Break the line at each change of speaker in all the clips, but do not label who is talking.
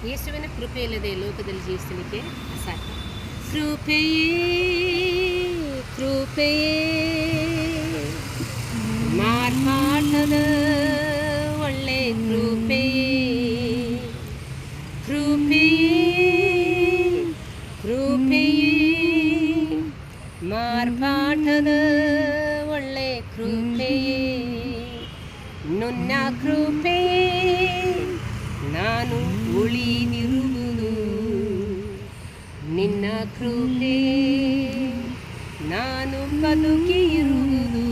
ಯೇಸುವಿನ ಕೃಪೆ ಇಲ್ಲದೆ ಲೋಕದಲ್ಲಿ ಜೀವಿಸಲಿಕ್ಕೆ ಅಸಾಧ್ಯ. ಕೃಪೆಯೇ ಕೃಪೆಯೇ ಮಾರ್ಪಾಟದ ಒಳ್ಳೆ ಕೃಪೆಯೇ ಕೃಪೆಯೇ ಕೃಪೆಯೇ ಮಾರ್ಪಾಟದ ಒಳ್ಳೆ ಕೃಪೆಯೇ ನನ್ನ ಕೃಪೆಯೇ ನಾನು ಉಳಿದಿರುವುದು ನಿನ್ನ ಕೃಪೆ ನಾನು ಬದುಕಿರುವುದು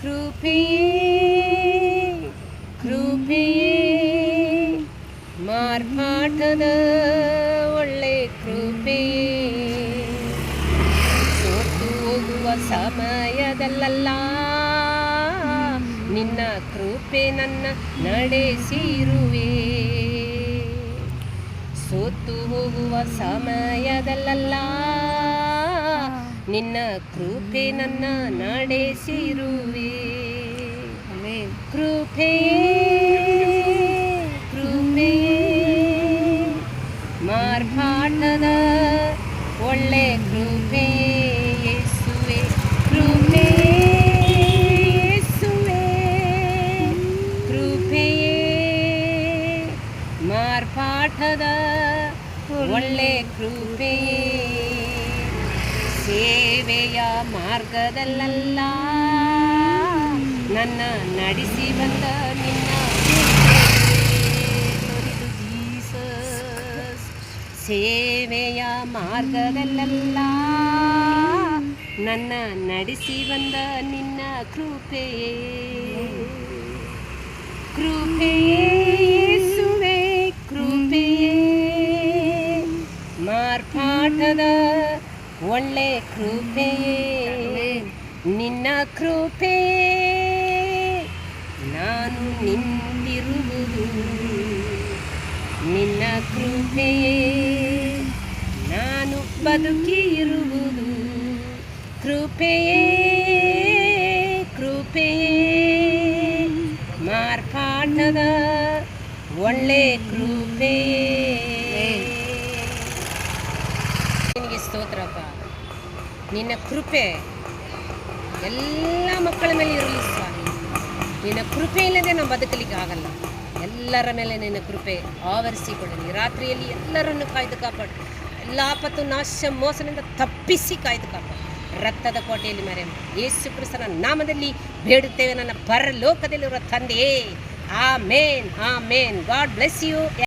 ಕೃಪೆಯೇ ಕೃಪೆಯೇ ಮಾರ್ಪಾಟದ ಒಳ್ಳೆ ಕೃಪೆಯೇ ಸೋತು ಹೋಗುವ ಸಮಯದಲ್ಲ ನಿನ್ನ ಕೃಪೆ ನನ್ನ ನಡೆಸಿರುವೆ ಸೋತು ಹೋಗುವ ಸಮಯದಲ್ಲ ನಿನ್ನ ಕೃಪೆ ನನ್ನ ನಡೆಸಿರುವೆ ಕೃಪೆಯೇ ಕೃಪೆಯೇ ಮಾರ್ಪಾಟದ ಒಳ್ಳೆ ಕೃಪೆಯೇ ಯೇಸುವೆ ಕೃಪೆಯೇ ಯೇಸುವೆ ಕೃಪೆಯೇ ಮಾರ್ಪಾಟದ ಒಳ್ಳೆ ಕೃಪೆಯೇ ಸೇವೆಯ ಮಾರ್ಗದಲ್ಲ ನನ್ನ ನಡೆಸಿ ಬಂದ ನಿನ್ನ ಜೀಸಸ್ ಸೇವೆಯ ಮಾರ್ಗದಲ್ಲ ನನ್ನ ನಡೆಸಿ ಬಂದ ನಿನ್ನ ಕೃಪೆಯೇ ಕೃಪೆಯೇ ಯೇಸುವೆ ಕೃಪೆಯೇ ಮಾರ್ಪಾಟದ ಒಳ್ಳೆ ಕೃಪೆಯೇ ನಿನ್ನ ಕೃಪೆಯೇ ನಾನು ನಿಂತಿರುವುದು ನಿನ್ನ ಕೃಪೆಯೇ ನಾನು ಬದುಕಿರುವುದು ಕೃಪೆಯೇ ಕೃಪೆಯೇ ಮಾರ್ಪಾಟದ ಒಳ್ಳೆ ಕೃಪೆಯೇ ನಿನಗೆ ಸ್ತೋತ್ರಪ್ಪ. ನಿನ್ನ ಕೃಪೆ ಎಲ್ಲ ಮಕ್ಕಳ ಮೇಲೆ ಇರಲಿ ಸ್ವಾಮಿ. ನಿನ್ನ ಕೃಪೆ ಇಲ್ಲದೆ ನಾವು ಬದುಕಲಿಕ್ಕೆ ಆಗಲ್ಲ. ಎಲ್ಲರ ಮೇಲೆ ನಿನ್ನ ಕೃಪೆ ಆವರಿಸಿಕೊಳ್ಳಲಿ. ರಾತ್ರಿಯಲ್ಲಿ ಎಲ್ಲರನ್ನು ಕಾಯ್ದು ಕಾಪಾಡು. ಎಲ್ಲ ಆಪತ್ತು ನಾಶ ಮೋಸದಿಂದ ತಪ್ಪಿಸಿ ಕಾಯ್ದು ಕಾಪಾಡು. ರಕ್ತದ ಕೋಟೆಯಲ್ಲಿ ಮರೆ ಯೇಸು ಕ್ರಿಸ್ತನ ನಾಮದಲ್ಲಿ ಬೇಡುತ್ತೇವೆ ನನ್ನ ಪರಲೋಕದಲ್ಲಿರುವ ತಂದೆಯೇ. Amen amen. God bless you.